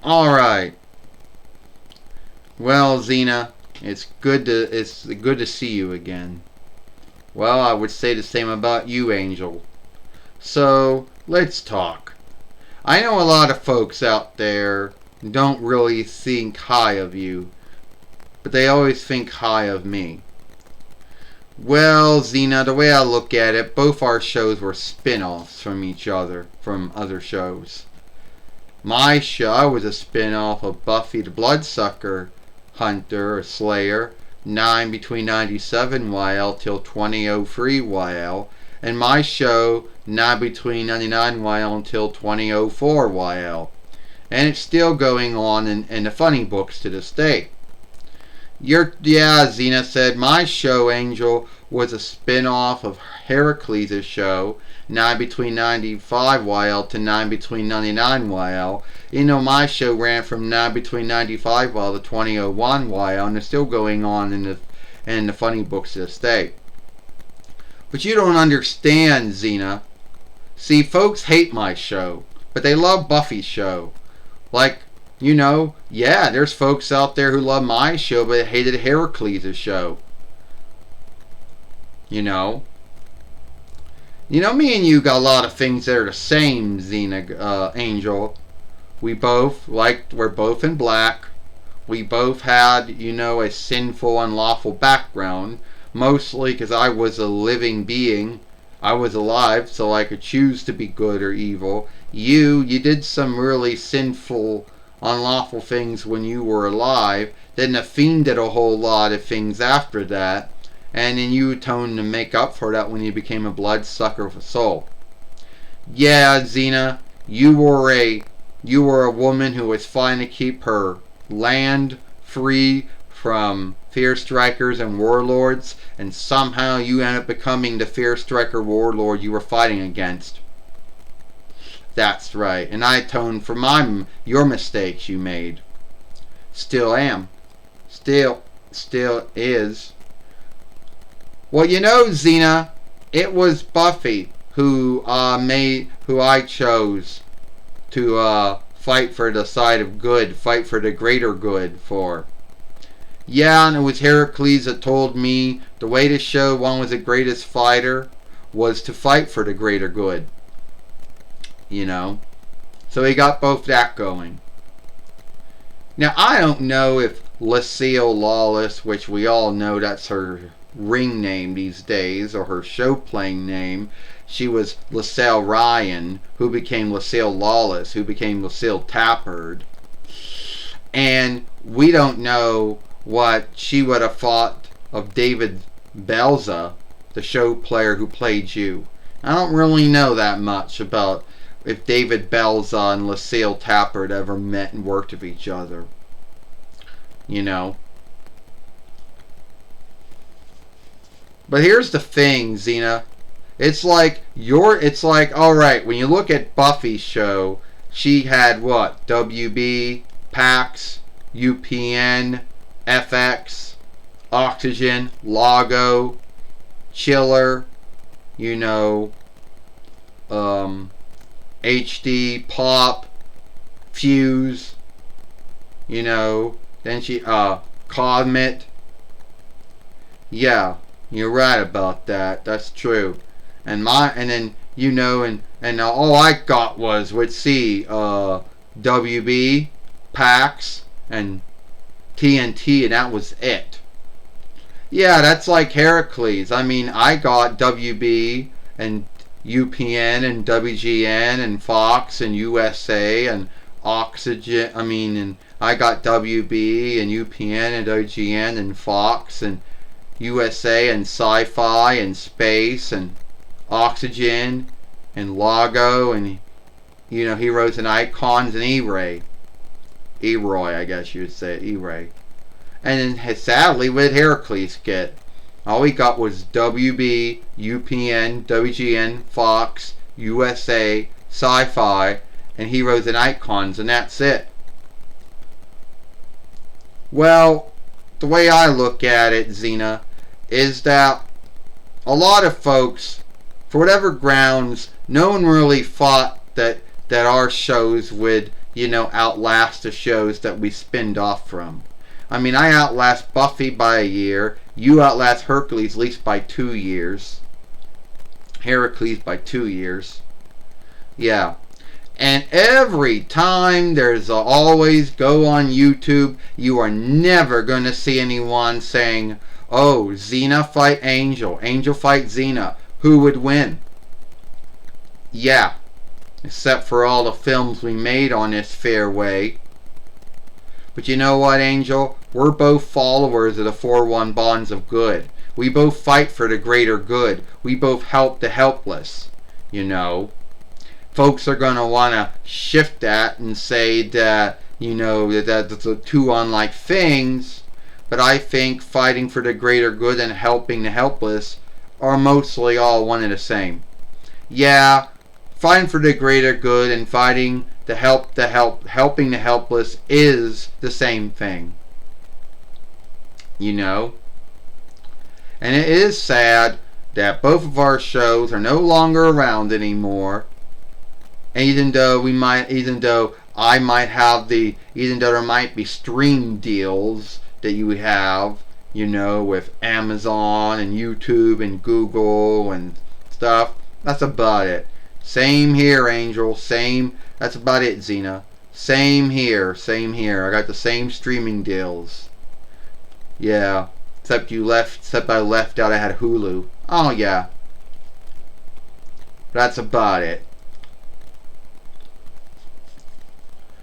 Alright. Well, Xena, it's good to see you again. Well, I would say the same about you, Angel. So, let's talk. I know a lot of folks out there don't really think high of you, but they always think high of me. Well, Xena, the way I look at it, both our shows were spin-offs from each other, from other shows. My show was a spin-off of Buffy the Bloodsucker Hunter or Slayer, between 97 YL till 2003 YL, and my show between 99 YL until 2004 YL. And it's still going on in the funny books to this day. Xena said my show, Angel, was a spin-off of Heracles' show, between 95 YL to between 99 YL. You know, my show ran from between 95 YL to 2001 YL, and it's still going on in the funny books to this day. But you don't understand, Xena. See, folks hate my show, but they love Buffy's show. Like, you know, yeah, there's folks out there who love my show, but hated Heracles' show. You know, me and you got a lot of things that are the same, Xena, Angel. We're both in black. We both had, a sinful, unlawful background. Mostly because I was a living being. I was alive, so I could choose to be good or evil. You did some really sinful, unlawful things when you were alive. Then the Fiend did a whole lot of things after that. And then you atoned to make up for that when you became a bloodsucker of a soul. Yeah, Xena, you were a woman who was trying to keep her land free from Fear Strikers and warlords, and somehow you ended up becoming the Fear Striker warlord you were fighting against. That's right, and I atoned for your mistakes you made. Still am. Still is. Well, Xena, it was Buffy who I chose to fight for the side of good, fight for the greater good for. Yeah, and it was Heracles that told me the way to show one was the greatest fighter was to fight for the greater good. So he got both that going. Now, I don't know if Lucille Lawless, which we all know that's her ring name these days, or her show playing name, she was Lucille Ryan, who became Lucille Lawless, who became Lucille Tappard. And we don't know what she would have thought of David Belza, the show player who played you. I don't really know that much about if David Belza and Lucille Tappard ever met and worked with each other. But here's the thing, Xena. It's like, alright, when you look at Buffy's show, she had what? WB, PAX, UPN, FX, Oxygen, Lago, Chiller, HD, Pop, Fuse, then she, Comet. Yeah, you're right about that. That's true. And then and all I got was WB, PAX, and TNT, and that was it. Yeah, that's like Heracles. I mean, I got WB and UPN and WGN and Fox and USA and Oxygen. And I got WB and UPN and WGN and Fox and USA and Sci-Fi and Space and Oxygen and Lago and Heroes and Icons and E-Ray. E-Roy, I guess you would say, E-Ray. And then sadly, what did Heracles get? All he got was WB, UPN, WGN, Fox, USA, Sci-Fi, and Heroes and Icons, and that's it. Well, the way I look at it, Xena, is that a lot of folks, for whatever grounds, no one really thought that our shows would outlast the shows that we spinned off from. I mean, I outlast Buffy by a year. You outlast Hercules at least by 2 years. Heracles by 2 years. Yeah. And every time there's always go on YouTube, you are never going to see anyone saying, oh, Xena fight Angel. Angel fight Xena. Who would win? Yeah. Except for all the films we made on this fairway. But you know what, Angel? We're both followers of the 4-1 bonds of good. We both fight for the greater good. We both help the helpless. Folks are going to want to shift that and say that, that's the two unlike things. But I think fighting for the greater good and helping the helpless are mostly all one and the same. Yeah, fighting for the greater good and fighting helping the helpless is the same thing. And it is sad that both of our shows are no longer around anymore. And even though there might be stream deals that you have, with Amazon and YouTube and Google and stuff, that's about it. Same here, Angel. That's about it, Xena. Same here. I got the same streaming deals. Yeah. Except I left out, I had Hulu. Oh, yeah. That's about it.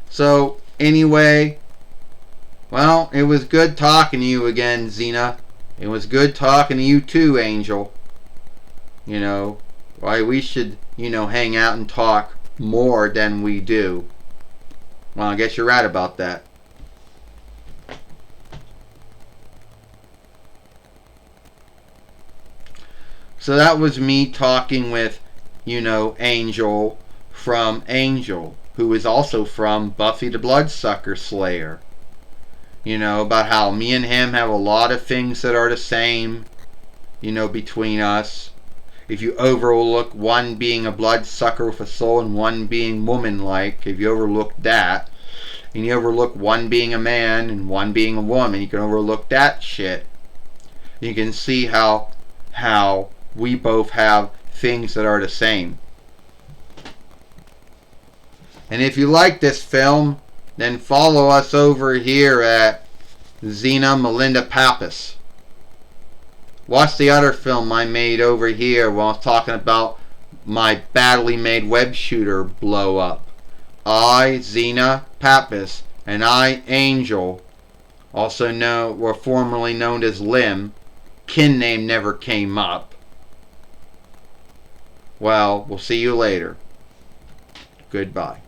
So, anyway, well, it was good talking to you again, Xena. It was good talking to you too, Angel. Why we should, hang out and talk more than we do. Well, I guess you're right about that. So that was me talking with, Angel from Angel, who is also from Buffy the Bloodsucker Slayer. About how me and him have a lot of things that are the same, between us. If you overlook one being a bloodsucker with a soul and one being woman-like, if you overlook that, and you overlook one being a man and one being a woman, you can overlook that shit. You can see how we both have things that are the same. And if you like this film, then follow us over here at Xena Melinda Pappas. Watch the other film I made over here while I was talking about my badly made web shooter blow up. I, Xena Pappas, and I, Angel, were formerly known as Lim. Kin name never came up. Well, we'll see you later. Goodbye.